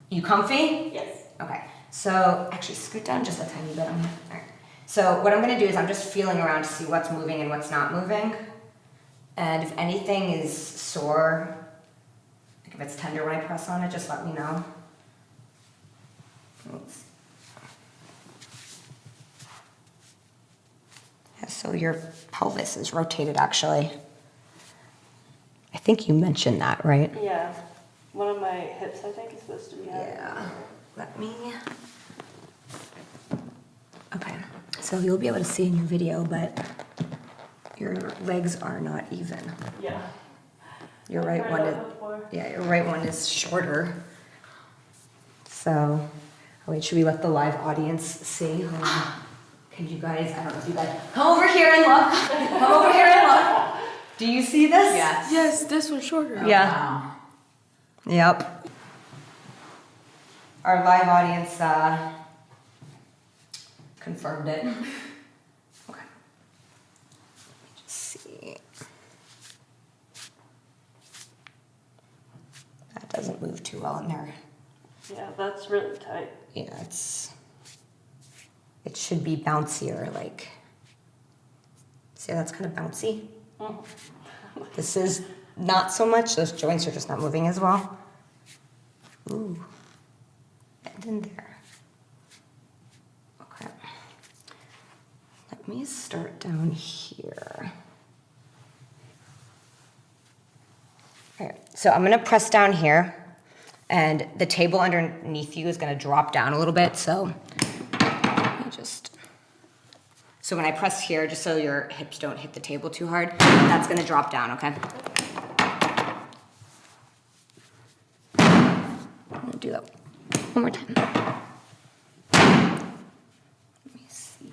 You comfy? Yes. Okay. So actually scoot down just a tiny bit on here. All right. So what I'm gonna do is I'm just feeling around to see what's moving and what's not moving. And if anything is sore, like if it's tender when I press on it, just let me know. Oops. Yeah, so your pelvis is rotated actually. I think you mentioned that, right? Yeah. One of my hips, I think, is supposed to be out. Yeah. Let me. Okay. So you'll be able to see in your video, but your legs are not even. Yeah. Your right one is. Yeah, your right one is shorter. So, oh wait, should we let the live audience see? Can you guys? I don't know if you guys come over here and look. Come over here and look. Do you see this? Yes. Yes, this one's shorter. Yeah. Wow. Yep. Our live audience confirmed it. Okay. Just see. That doesn't move too well in there. Yeah, that's really tight. Yeah, it should be bouncier, like, see, that's kind of bouncy. Mhm. This is not so much, those joints are just not moving as well. Ooh, and in there. Okay. Let me start down here. All right, so I'm gonna press down here, and the table underneath you is gonna drop down a little bit, so let me just, so when I press here, just so your hips don't hit the table too hard, that's gonna drop down, okay? I'm gonna do that one more time. Let me see.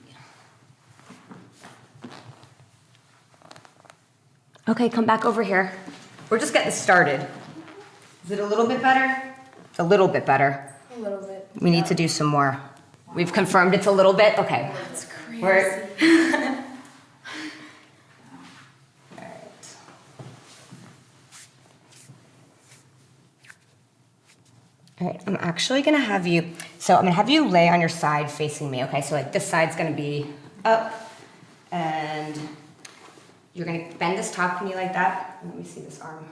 Okay, come back over here. We're just getting started. Is it a little bit better? It's a little bit better. A little bit. We need to do some more. We've confirmed it's a little bit? Okay. That's crazy. We're all right. All right, I'm actually gonna have you, so I'm gonna have you lay on your side facing me, okay? So like this side's gonna be up, and you're gonna bend this top knee like that. Let me see this arm.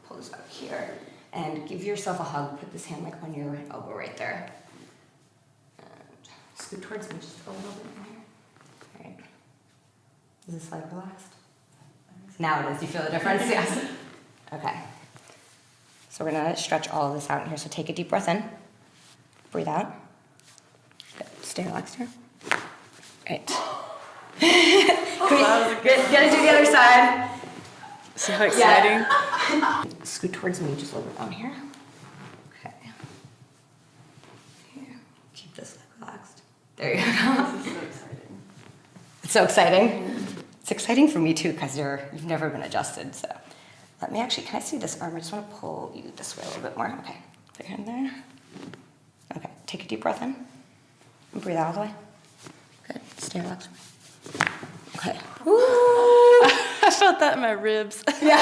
Pull this up here, and give yourself a hug. Put this hand like on your elbow right there. And scoot towards me just a little bit more here. All right. Is this leg relaxed? Now it is. Do you feel the difference? Yes. Okay. So we're gonna stretch all of this out in here. So take a deep breath in. Breathe out. Good. Stay relaxed here. Right. Get to the other side. So exciting. Yeah. Scoot towards me just a little bit down here. Okay. Here. Keep this leg relaxed. There you go. This is so exciting. It's so exciting. It's exciting for me too because you've never been adjusted. So let me actually, can I see this arm? I just want to pull you this way a little bit more. Okay. Put your hand there. Okay. Take a deep breath in. And breathe out all the way. Good. Stay relaxed. Okay. Woo! I felt that in my ribs. Yeah.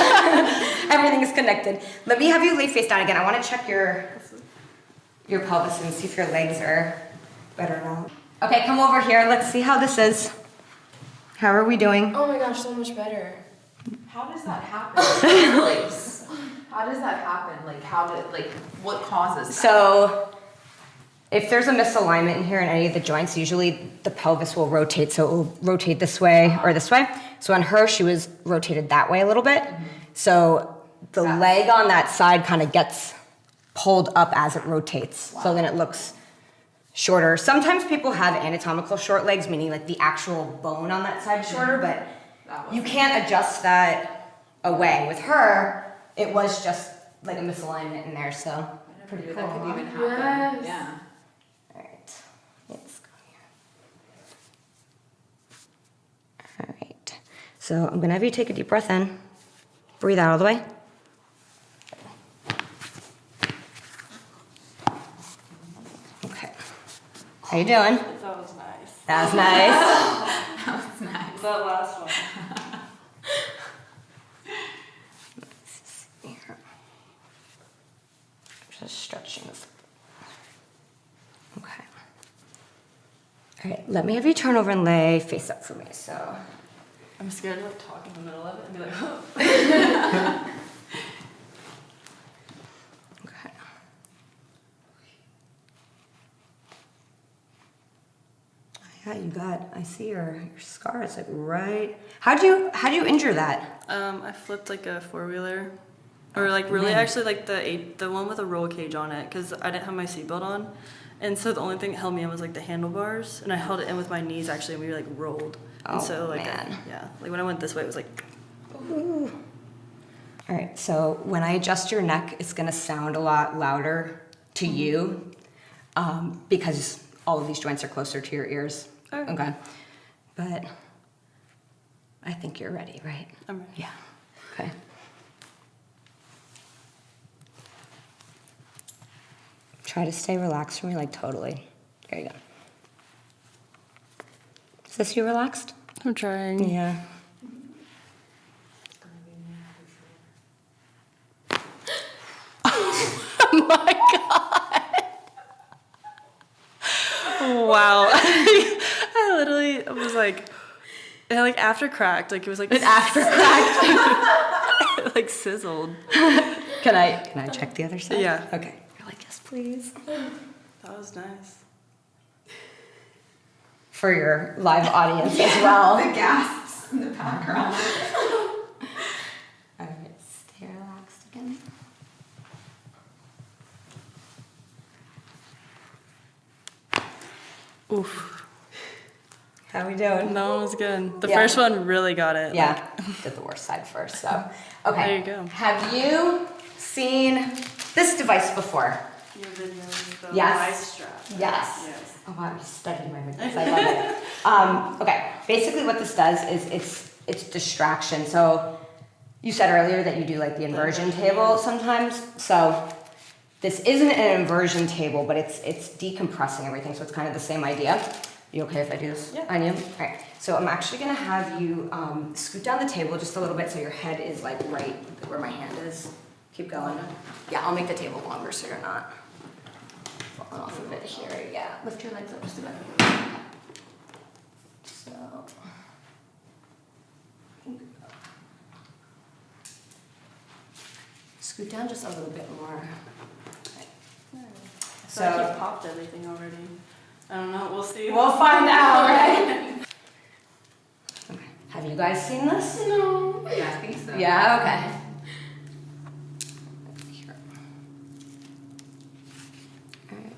Everything is connected. Let me have you lay face down again. I want to check your pelvis and see if your legs are better now. Okay, come over here. Let's see how this is. How are we doing? Oh my gosh, so much better. How does that happen? How does that happen? What causes that? So, if there's a misalignment in here in any of the joints, usually the pelvis will rotate, so it will rotate this way or this way. So on her, she was rotated that way a little bit. So the leg on that side kind of gets pulled up as it rotates. Wow. So then it looks shorter. Sometimes people have anatomical short legs, meaning like the actual bone on that side is shorter, but you can't adjust that away. With her, it was just like a misalignment in there, so pretty cool. That could even happen. Yes. Yeah. All right, let's go here. All right, so I'm gonna have you take a deep breath in, breathe out all the way. Okay, how you doing? That was nice. That was nice. That was nice. That last one. Here. Just stretching this All right, let me have you turn over and lay face up for me. So, I'm scared to like talk in the middle of it and be like, oh. okay. Yeah, you got. I see your scars like right. How'd you injure that? I flipped like a 4-wheeler. Or like really Man. actually like the one with a roll cage on it because I didn't have my seatbelt on. And so the only thing that held me in was like the handlebars. And I held it in with my knees actually and we like rolled. Oh, and so like man. like when I went this way it was like Ooh. All right, so when I adjust your neck, it's gonna sound a lot louder to you because all of these joints are closer to your ears. Okay. Okay. But I think you're ready, right? I'm ready. Yeah. Okay. Try to stay relaxed for me, like totally. There you go. Is this you relaxed? I'm trying. Yeah. Wow. I literally was like, it like after cracked, like it was like It after cracked. it like sizzled. Can I check the other side? Yeah. Okay. You're like, yes, please. That was nice. For your live audience as well. The gasps in the background. All right, stay relaxed again. Oof. How we doing? That one was good. The Yeah. first one really got it. Yeah, did the worst side first, so. Okay. There you go. Have you seen this device before? Your video with the Yes. rice strap. Yes. Yes. Oh wow, you studied my videos. I love it. Okay, basically what this does is it's distraction. So you said earlier that you do like the inversion table sometimes. So this isn't an inversion table, but it's decompressing everything. So it's kind of the same idea. You okay if I do this Yeah. on you? All right. So I'm actually gonna have you scoot down the table just a little bit so your head is like right where my hand is. Keep going. Yeah, I'll make the table longer so you're not falling off of it here. Yeah, lift your legs up just a bit. So. Scoot down just a little bit more. So I think you popped everything already. I don't know. We'll see. We'll find out, right? Okay. Have you guys seen this? No. Yeah, I think so. Yeah, okay. Here. Alright.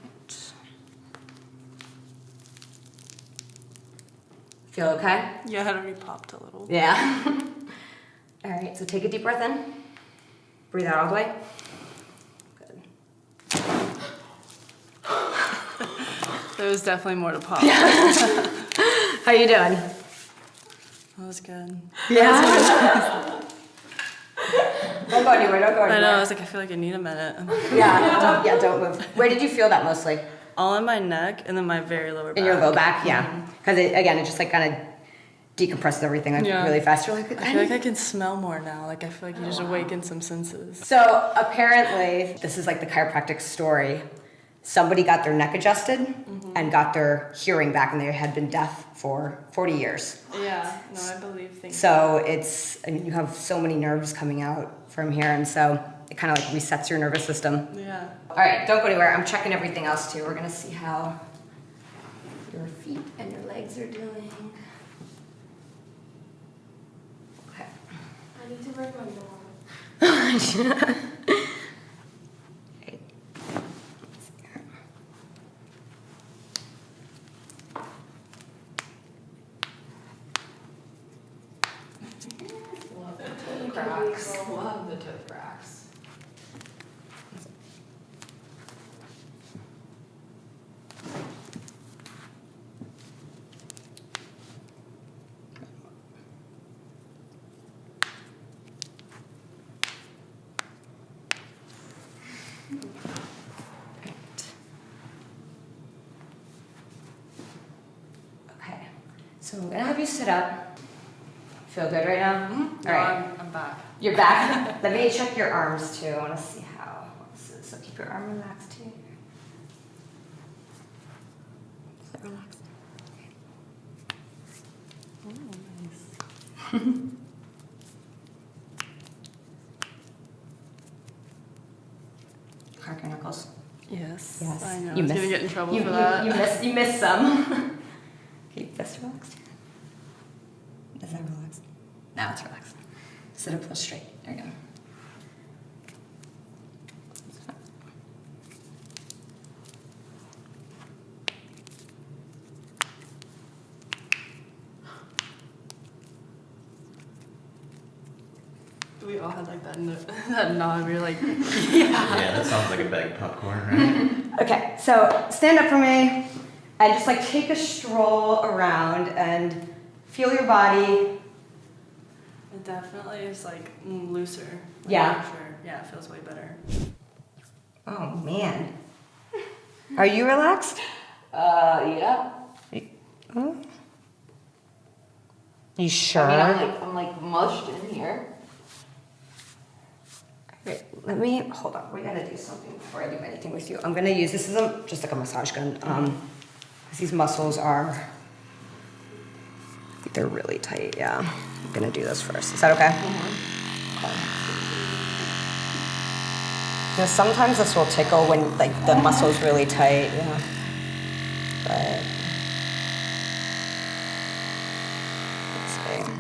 Feel okay? Yeah, it already popped a little. Yeah. Alright, so take a deep breath in. Breathe out all the way. Good. There was definitely more to pop. How you doing? That was good. Yeah. Don't go anywhere, don't go anywhere. I know. I was like, I feel like I need a minute. Yeah, don't move. Where did you feel that mostly? All in my neck and then my very lower back. In your low back, yeah. Because it just like kind of decompresses everything like Yeah. really fast. You're like, I feel like I can smell more now. Like I feel like you just awaken some senses. So apparently, this is like the chiropractic story. Somebody got their neck adjusted and got their hearing back, and they had been deaf for 40 years. Yeah. No, I believe things. So you have so many nerves coming out from here, and so it kind of like resets your nervous system. Yeah. All right, don't go anywhere. I'm checking everything else too. We're gonna see how your feet and your legs are doing. Okay. I need to bring my mom. Love the toe cracks. Love the toe cracks. Okay. So I'm gonna have you sit up. Feel good right now? Mm-hmm. All right. I'm back. You're back. Let me check your arms too. I want to see how this is. So keep your arm relaxed too. Is it relaxed? Crack your knuckles. Yes. Yes. I know. You I was missed- gonna get in trouble You, for that. you missed some. Keep this relaxed. Is that relaxed? Now it's relaxed. Sit up real straight. There you go. We all had like that that nod. We were like, Yeah, that sounds like a bag of popcorn, right? Okay, so stand up for me and just like take a stroll around and feel your body. it definitely is like looser. Like, Yeah. for sure. Yeah, it feels way better. Oh man. Are you relaxed? Yeah. Oh. You sure? I mean, I'm like mushed in here. Wait, let me, hold on, we gotta do something before I do anything with you. I'm gonna use, this is just like a massage gun, because these muscles are, they're really tight, yeah. I'm gonna do this first, is that okay? Okay. You know, sometimes this will tickle when like the muscle's really tight, yeah. But, let's see.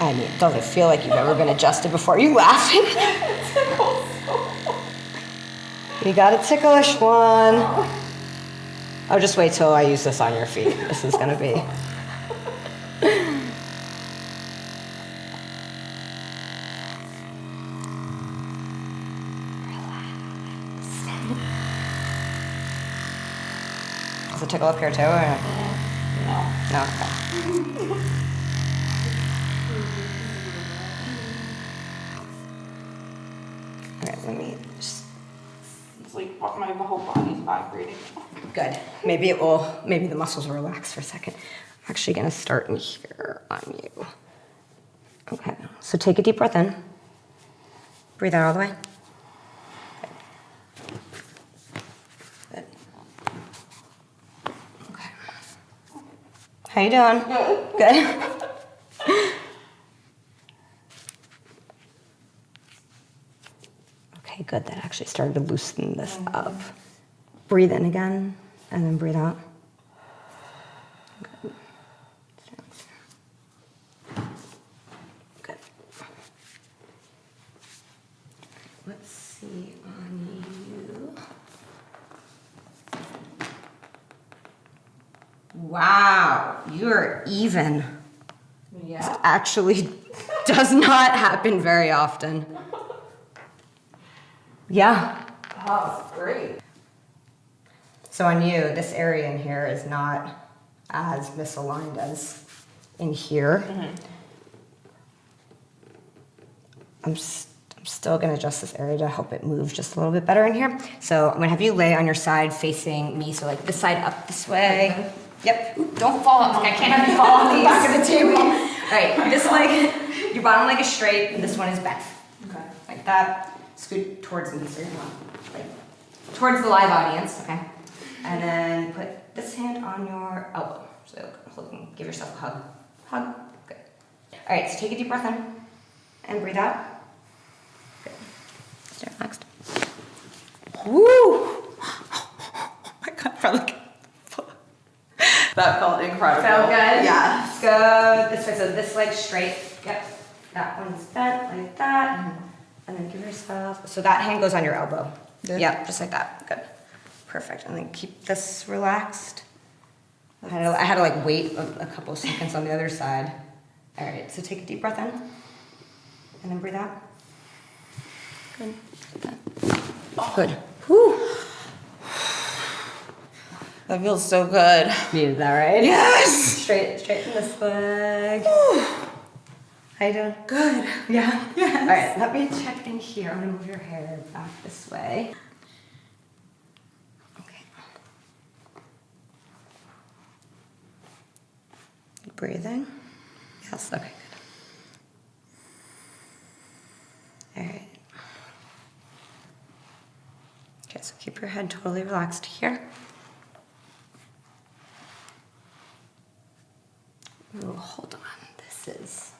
I mean, it doesn't feel like you've ever been adjusted before. Are you laughing? You got a ticklish one. Oh, just wait till I use this on your feet. This is gonna be. Does it tickle up here too? Or? No. Okay. All right, let me just. It's like my whole body's vibrating. Good. Maybe the muscles will relax for a second. I'm actually gonna start in here on you. Okay, so take a deep breath in. Breathe out all the way. Good. Good. Okay. How you doing? Good. Okay, good. That actually started to loosen this up. Breathe in again, and then breathe out. Good. Good. Let's see on you. Wow, you're even. Yeah. Actually does not happen very often. Yeah. Oh, great. So on you, this area in here is not as misaligned as in here. I'm still gonna adjust this area to help it move just a little bit better in here. So I'm gonna have you lay on your side facing me, so like this side up this way. Yep, ooh, don't fall off, I can't have you fall off the back of the table. All right, this leg, your bottom leg is straight, and this one is bent. Okay. Like that, scoot towards me, so you're not, like, towards the live audience, okay? And then put this hand on your elbow. So give yourself a hug. Hug, good. All right, so take a deep breath in and breathe out. Good. Stay relaxed. Woo! Oh my God, probably. That felt incredible. Felt good? Yes. Good. This way, so this leg straight. Yep. That one's bent like that. And then give yourself, so that hand goes on your elbow. Good. Yep, just like that. Good. Perfect. And then keep this relaxed. I had to like wait a couple of seconds on the other side. All right, so take a deep breath in. And then breathe out. Good. Like that. Good. Whew. That feels so good. Needed that, right? Yes. Straighten this leg. How you doing? Good. Yeah? Yes. All right, let me check in here. I'm gonna move your hair back this way. Okay. Breathing? Yes, okay, good. All right. Okay, so keep your head totally relaxed here. Oh, hold on. This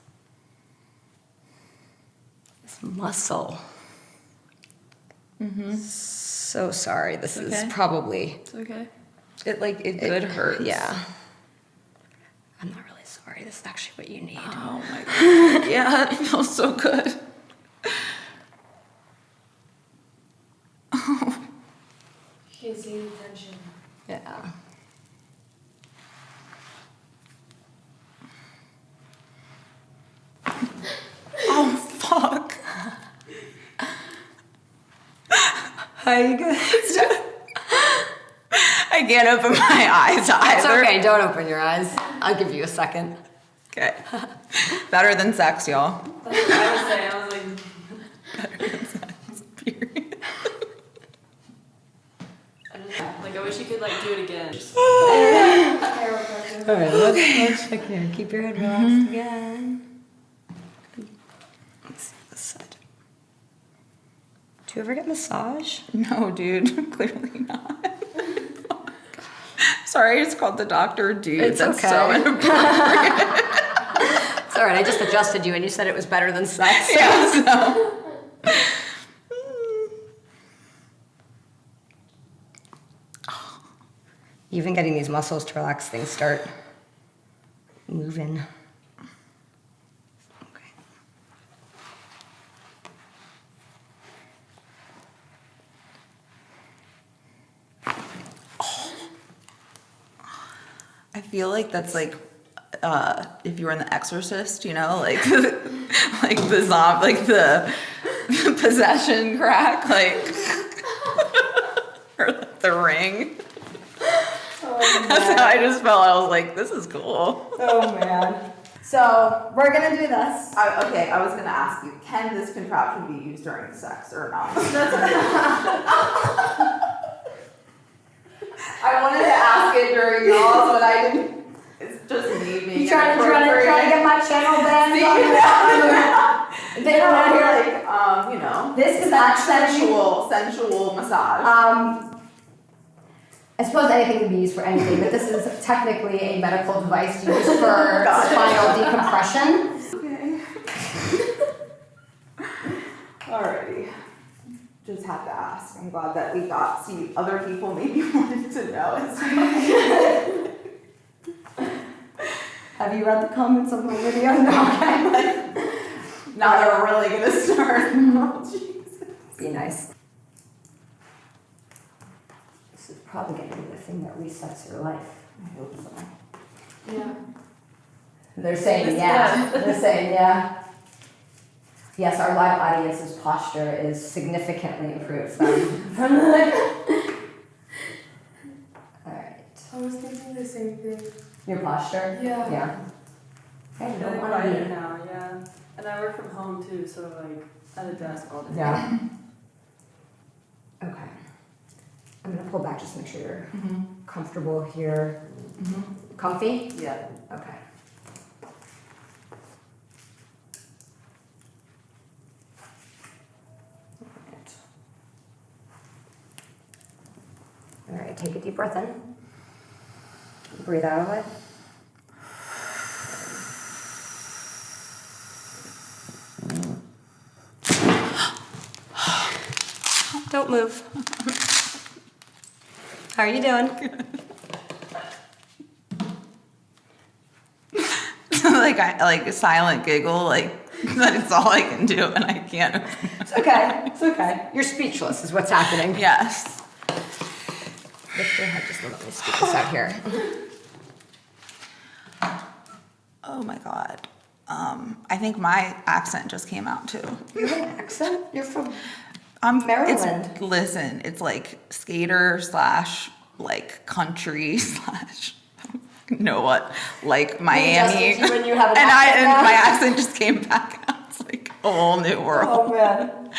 muscle. So sorry. This is Okay. probably It's okay. It could hurt. Yeah. I'm not really sorry. This is actually what you need. Oh my god. Yeah, it feels so good. You can see the tension. Yeah. Oh fuck. Are you good? I can't open my eyes either. It's okay. Don't open your eyes. I'll give you a second. Okay. Better than sex, y'all. That's what I was saying. I was like, Better than sex. Period. I wish you could like do it again. All right, let's check here. Keep your head relaxed again. Let's see this side. Do you ever get massage? No, dude. Clearly not. Sorry, I just called the doctor, dude. It's That's okay. so inappropriate. It's all right. I just adjusted you, and you said it was better than sex. Yeah, so. Even getting these muscles to relax, things start moving. Okay. I feel like that's like if you were in The Exorcist, you know, like like the zombie, like the possession crack, like or like the ring. That's how I just felt. I was like, this is cool. Oh man. So we're gonna do this. Okay, I was gonna ask you, can this contraption be used during sex or not? I wanted to ask it during y'all's, but I didn't. It's just me being. You trying to get my channel banned? They don't like, you know. This is actually sensual massage. I suppose anything can be used for anything, but this is technically a medical device used for spinal decompression. Okay. Alrighty. Just had to ask. I'm glad that we got see other people maybe wanted to know as well. Have you read the comments of my video? No. Okay. Now they're really gonna start. Oh, Jesus. Be nice. This is probably going to be the thing that resets your life. I hope so. Yeah. They're saying yeah. They're saying yeah. Yes, our live audience's posture is significantly improved from Alright. I was thinking the same thing. Your posture? Yeah. Yeah. Hey, I you feel don't like want to right be. now, yeah. And I work from home too, so like at a desk all day. Yeah. Okay. I'm gonna pull back just to make sure you're comfortable here. Comfy? Yeah. Okay. All right, take a deep breath in. Breathe out of it. Don't move. How are you doing? like a silent giggle, like that's all I can do, and I can't. It's okay. It's okay. You're speechless is what's happening. Yes. Lift your head just a little. Let me scoot this out here. Oh my God. I think my accent just came out too. You have an accent? You're from Maryland. Listen, it's like skater / like country / know what, like Miami. Adjusted you when you have an and accent now? my accent just came back out. It's like a whole new world. Oh man.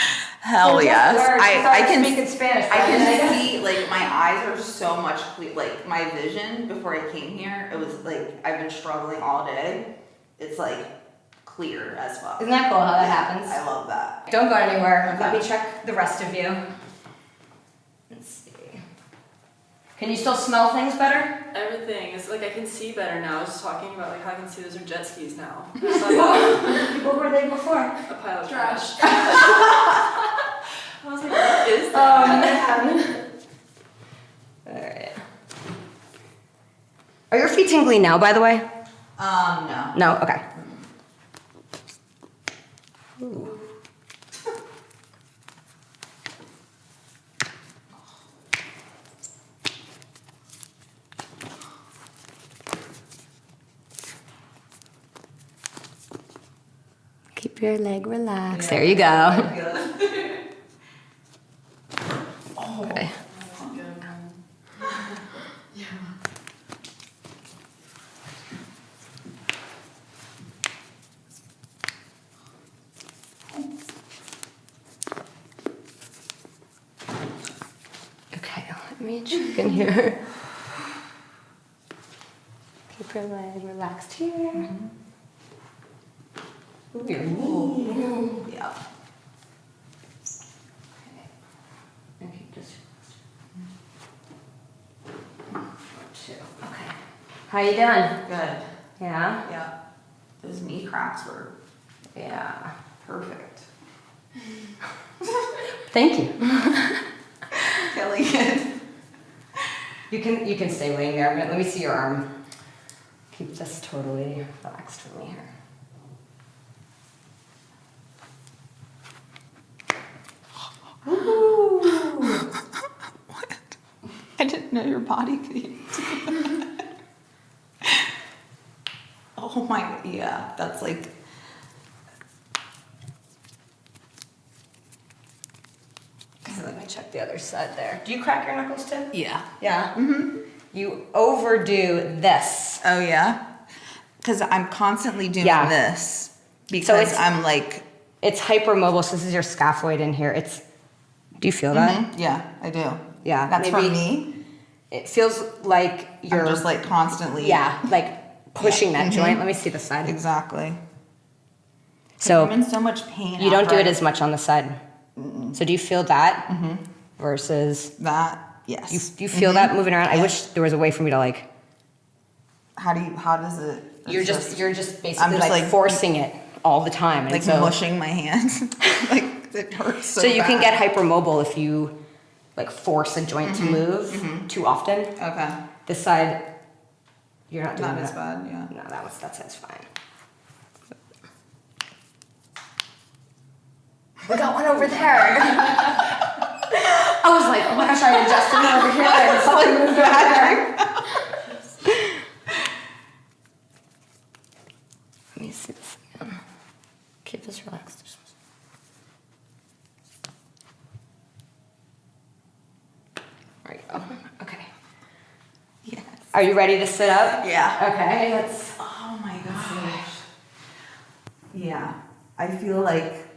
Hell yes. I can speak in Spanish. I can see, like, my eyes are so much clear. Like, my vision before I came here, it was like I've been struggling all day. It's like clear as fuck. Isn't that cool how that happens? I love that. Don't go anywhere. Let me check the rest of you. Can you still smell things better? Everything. It's like I can see better now. I was just talking about like how I can see those are jet skis now. It's like, What were they before? a pile of trash. I was like, what is that? Alright. Are your feet tingling now, by the way? No. No? Okay. Ooh. Keep your leg relaxed. There you go. Okay. Okay, let me check in here. Keep your leg relaxed here. Ooh, your knee. Yeah. Okay, just two. Okay. How you doing? Good. Yeah? Yeah. Those knee cracks were Yeah. perfect. Thank you. Kelly good. You can stay laying there. Let me see your arm. Keep this totally relaxed for me here. What? I didn't know your body could eat. Oh my, yeah, that's like. So let me check the other side there. Do you crack your knuckles too? Yeah. Yeah. Mm-hmm. You overdo this. Oh yeah? Because I'm constantly doing Yeah. this. Because it's- I'm like. It's hypermobile, so this is your scaphoid in here. Do you feel that? Yeah, I do. Yeah, That's maybe- for me. It feels like you're I'm just like constantly. yeah, like pushing Yeah. that joint. Let me see the side. Exactly. So I'm in so much pain. you don't do after it as much on the side. So do you feel that versus that. you? Yes. Do you feel that moving around? I Yeah. wish there was a way for me to like. How does it? You're it's just basically I'm just like, like- forcing it all the time, and like so mushing my hands. Like it hurts so so you can bad. get hypermobile if you like force a joint to move too often. Okay. This side, you're not doing Not as that. bad, yeah. No, that side's fine. We got one over there. I was like, oh my gosh, I adjusted it over here. And something moved over there. Let me see this again. Keep this relaxed. There you go. Okay. Yes. Are you ready to sit up? Yeah. Okay, let's. Oh my gosh. Yeah. I feel like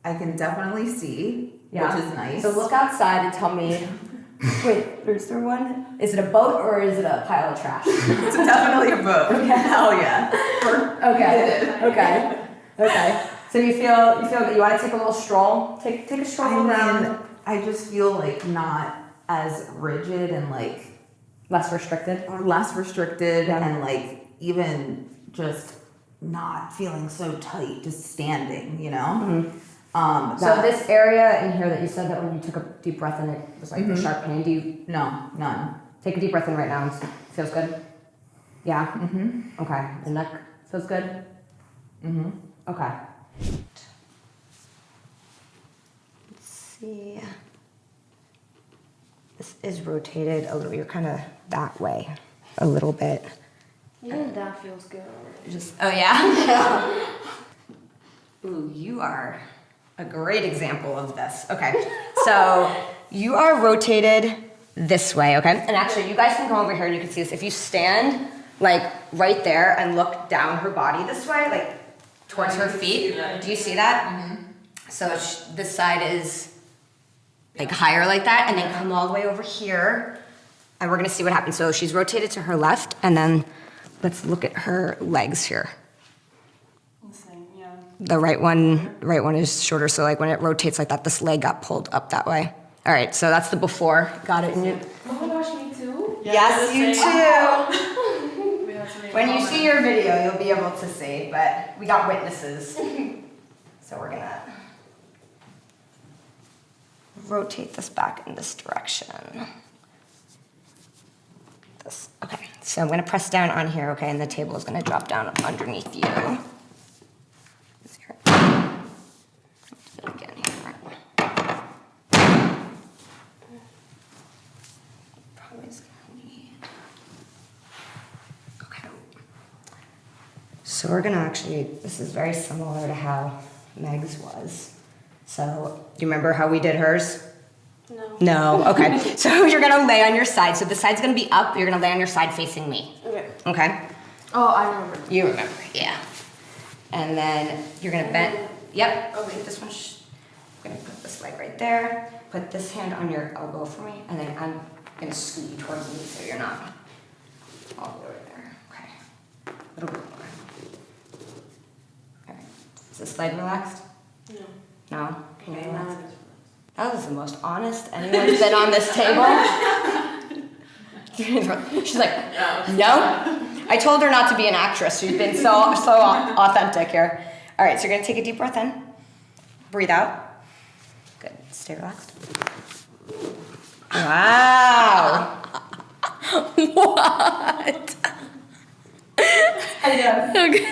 I can definitely see, which is nice. So look outside and tell me. Wait, is there one? Is it a boat or is it a pile of trash? It's definitely a boat. Hell yeah. Okay. So you feel that you want to take a little stroll? Take a stroll around. I just feel like not as rigid and like Less restricted. or less restricted Yeah. and like even just not feeling so tight, just standing, you know? So this area in here that you said that when you took a deep breath in, it was like the sharp pain. Do you No, none. take a deep breath in right now and feels good? Yeah. Okay. The neck feels good. Okay. Let's see. This is rotated a little. You're kind of that way, a little bit. Even that feels good. Just oh yeah. Ooh, you are a great example of this. Okay, so you are rotated this way. Okay, and actually, you guys can come over here and you can see this. If you stand like right there and look down her body this way, like towards her feet, do you see that? So this side is like higher like that, and then come all the way over here, and we're gonna see what happens. So she's rotated to her left, and then let's look at her legs here. Listening, yeah. The right one is shorter, so like when it rotates like that, this leg got pulled up that way. All right, so that's the before. Got it. And Oh my gosh, me too. Yes, the you same. too. We have something in When you common. see your video, you'll be able to see, but we got witnesses. So we're gonna rotate this back in this direction. This, okay, so I'm gonna press down on here, okay, and the table is gonna drop down underneath you. Again here. Probably is gonna need. Okay. So we're gonna actually, this is very similar to how Meg's was. So, do you remember how we did hers? No. No, okay. So you're gonna lay on your side. So the side's gonna be up, you're gonna lay on your side facing me. Okay. Okay? Oh, I remember. You remember, yeah. And then you're gonna bend, yep. Okay. This one, I'm gonna put this leg right there. Put this hand on your elbow for me, and then I'm gonna scoot you towards me so you're not all the way there. Okay. A little bit more. Okay. Is this leg relaxed? No. No? Can you Okay, relax? now it's- That was the most honest anyone's been on this table. She's like, no. I told her not to be an actress. She's been so authentic here. All right, so you're gonna take a deep breath in. Breathe out. Good. Stay relaxed. Wow. What? How you doing? Okay.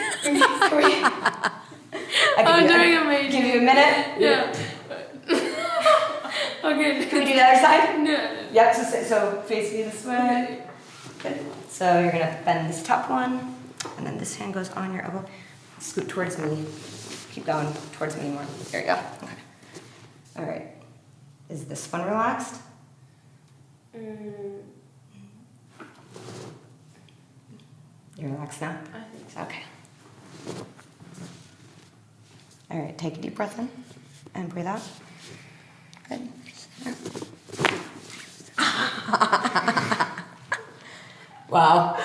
I'm doing amazing. Give you a minute. Yeah. Okay. Can we do the other side? No. Yep, so face me this way. Good. So you're gonna bend this top one, and then this hand goes on your elbow. Scoot towards me. Keep going towards me more. There you go. Okay. All right. Is this one relaxed? You're relaxed now? I think so. Okay. All right, take a deep breath in and breathe out. Good. Wow.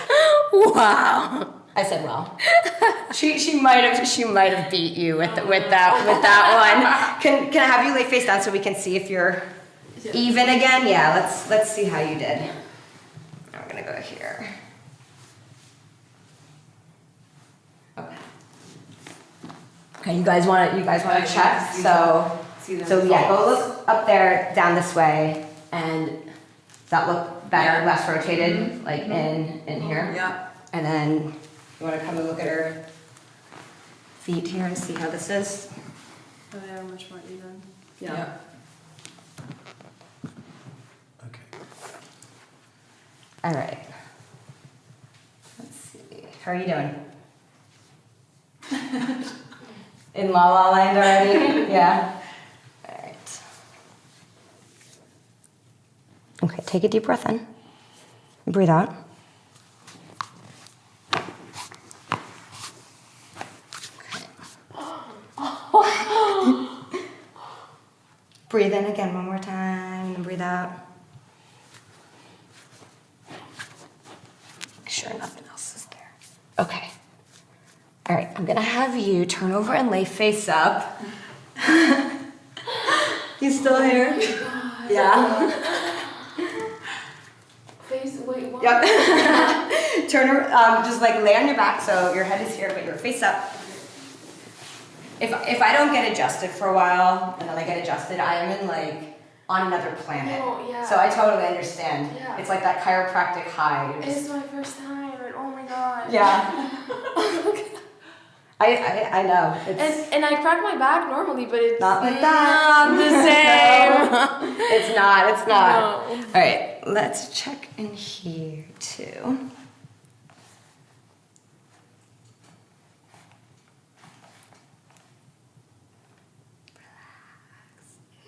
Wow. I said wow. She might have beat you with that one. Can I have you lay face down so we can see if you're even again? Yeah, let's see how you did. Now we're gonna go here. Okay. Okay, you guys want to check? So yeah, go look up there, down this way, and does that look better, less rotated, like in here? Yeah. And then you want to come and look at her feet here and see how this is? Oh, they are much more even. Yeah. Okay. All right. Let's see. How are you doing? In La La Land already? Yeah. All right. Okay, take a deep breath in. Breathe out. Breathe in again one more time and breathe out. Make sure nothing else is there. Okay. All right, I'm gonna have you turn over and lay face up. You still here? Yeah. Face, wait, what? Yep. Turn her, just like lay on your back so your head is here, but your face up. If I don't get adjusted for a while and then I get adjusted, I am in like on another planet. Oh, yeah. So I totally understand. Yeah. It's like that chiropractic high. You're just- It's my first time, and oh my god. yeah. I know. It's And I crack my back normally, but it's not like that. not the same. No. It's not. No. All right, let's check in here too.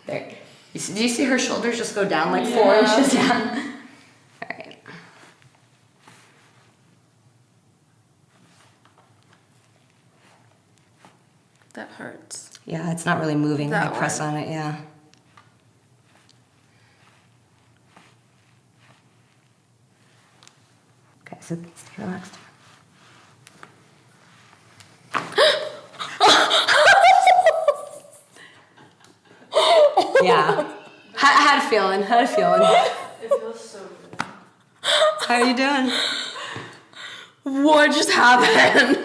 There. Do you see her shoulders just go down like 4 inches down? All right. That hurts. Yeah, it's not really moving when I That press one. on it, yeah. Okay, so stay relaxed. Yeah. Had a feeling. It feels so good. How are you doing? What just happened?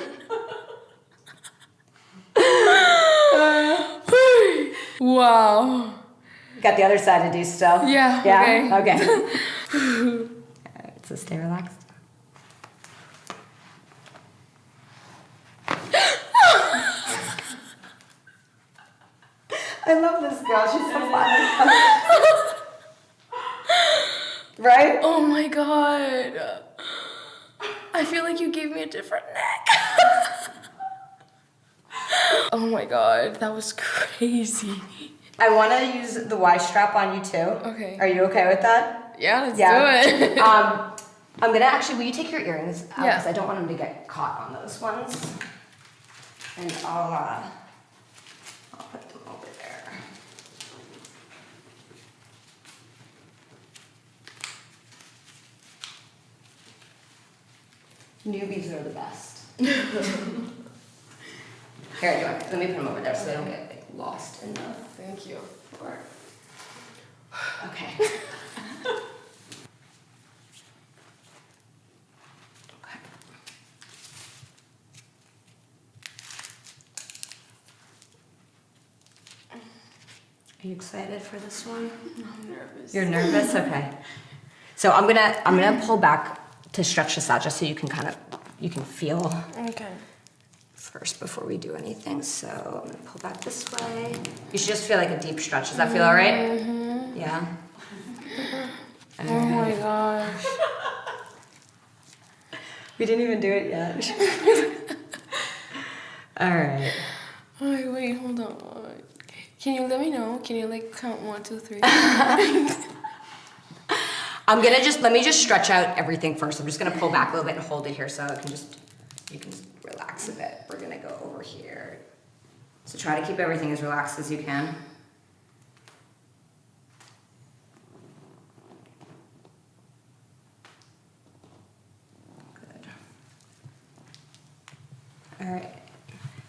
Wow. Got the other side to do still. Yeah, Yeah. Okay. Alright, so stay relaxed. I love this girl. She's so fun. Right? Oh my god. I feel like you gave me a different neck. Oh my god, that was crazy. I want to use the Y strap on you too. Okay. Are you okay with that? Yeah, let's Yeah. do it. I'm gonna actually. Will you take your earrings out? Yeah. Because I don't want them to get caught on those ones. And I'll put them over there. Newbies are the best. Here, let me put them over there so they don't get like, lost in the Thank you. floor. Okay. Okay. Are you excited for this one? I'm nervous. You're nervous? Okay. So I'm gonna pull back to stretch this out just so you can feel Okay. first before we do anything. So I'm gonna pull back this way. You should just feel like a deep stretch. Does that feel all right? Mm-hmm. Yeah. Oh my gosh. We didn't even do it yet. All right. Wait, hold on. Can you let me know? Can you like count 1, 2, 3? Let me just stretch out everything first. I'm just gonna pull back a little bit and hold it here so you can just relax a bit. We're gonna go over here. So try to keep everything as relaxed as you can. Good. All right.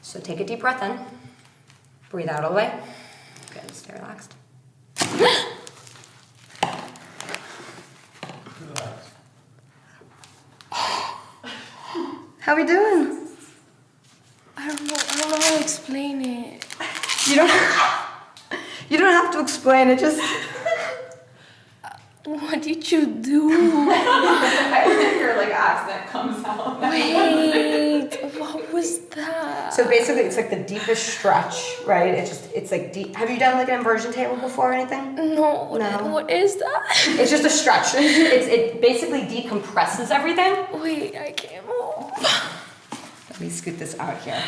So take a deep breath in. Breathe out all the way. Good, stay relaxed. How we doing? I don't know how to explain it. You don't have to explain it, just What did you do? I think your like accent comes out. Wait, what was that? so basically it's like the deepest stretch, right? It's like deep. Have you done like an inversion table before or anything? No, No. what is that? It's just a stretch. It basically decompresses everything. Wait, I can't move. Let me scoot this out here.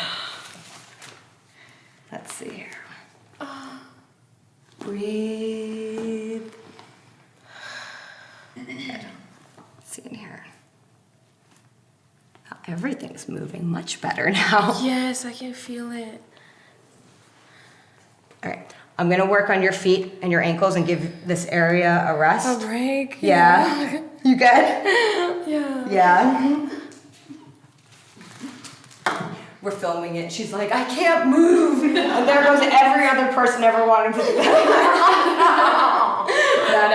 Let's see here. Breathe. Good. Let's see in here. Now everything's moving much better now. Yes, I can feel it. All right. I'm gonna work on your feet and your ankles and give this area a rest. A break? Yeah. You good? Yeah. Yeah. We're filming it. She's like, I can't move. And there goes every other person ever wanting to do that. No,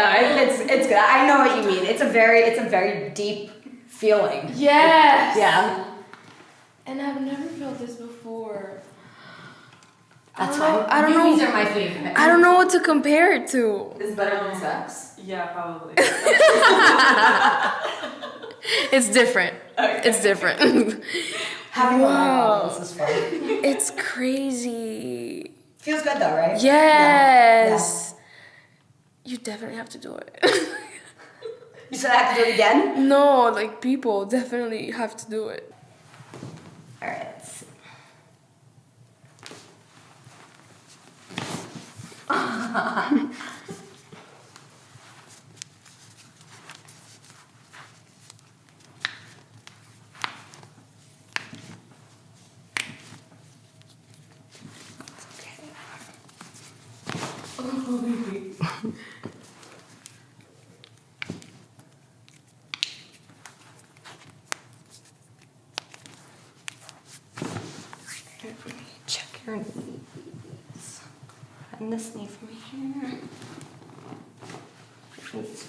it's good. I know what you mean. It's a very deep feeling. Yes. Yeah. And I've never felt this before. That's I don't know- fine. I don't know- Newbies are my favorite. I don't know what to compare it to. It's better than sex. Yeah, probably. It's different. It's different. Having Wow. this is fun. It's crazy. Feels good though, right? Yes. You definitely have to do it. You said I have to do it again? No, like people definitely have to do it. All right. Let's see. Let me check your knees. And this knee from here. Knees.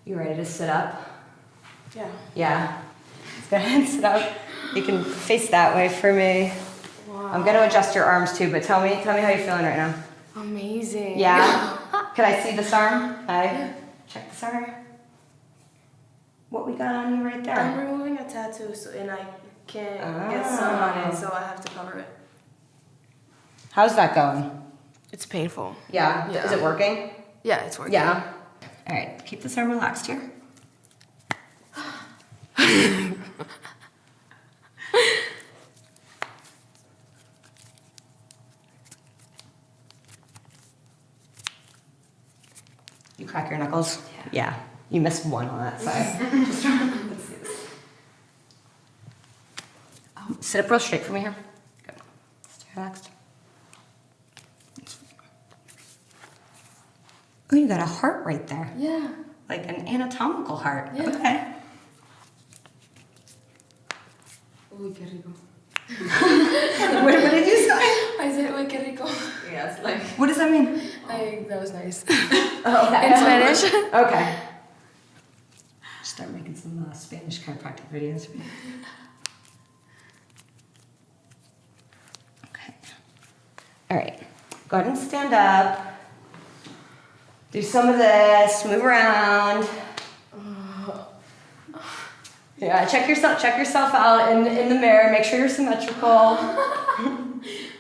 You ready to sit up? Yeah. Yeah. Let's go ahead and sit up. You can face that way for me. Wow. I'm gonna adjust your arms too, but tell me how you're feeling right now. Amazing. Yeah? Can I see this arm? Check this arm. What we got on you right I'm there? removing a tattoo, and I can't get sun on it, so I have to cover it. How's that going? It's painful. Yeah? Yeah. Is it working? Yeah, it's working. Yeah. All right, keep this arm relaxed here. You crack your knuckles? Yeah. You missed one on that side. Let's see this. Oh, sit up real straight for me here. Good. Stay relaxed. Oh, you got a heart right there. Yeah. Like an anatomical heart. Yeah. Okay. Uy, qué rico. What did you say? I said, uy, qué rico. Yeah, it's like. What does that mean? That was nice. Oh, okay. In Spanish? Okay. Start making some Spanish chiropractic videos. Okay. All right. Go ahead and stand up. Do some of this. Move around. Yeah. Check yourself out in the mirror. Make sure you're symmetrical.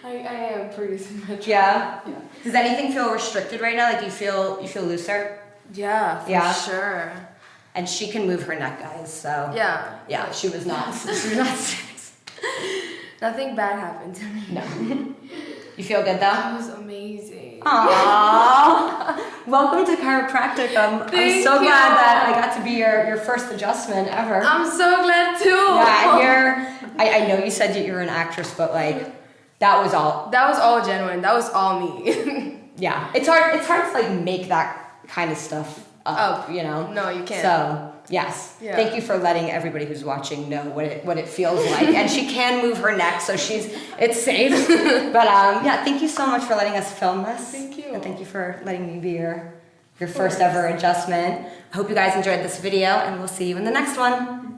I am pretty symmetrical. Yeah. Yeah. Does anything feel restricted right now? Like you feel looser? Yeah, for Yeah. sure. And she can move her neck, guys. So Yeah. yeah, she was not. Nothing bad happened to me. No. You feel good though? That was amazing. Aww. Welcome to chiropractic. I'm Thank so you. glad that I got to be your first adjustment ever. I'm so glad too. Yeah, I know you said that you're an actress, but like that was all. That was all genuine. That was all me. Yeah, it's hard to like make that kind of stuff up, you know. No, you can't. So yes, Yeah. thank you for letting everybody who's watching know what it feels like, and she can move her neck, so it's safe. But yeah, thank you so much for letting us film this. Thank you. And thank you for letting me be your first ever adjustment. I hope you guys enjoyed this video, and we'll see you in the next one.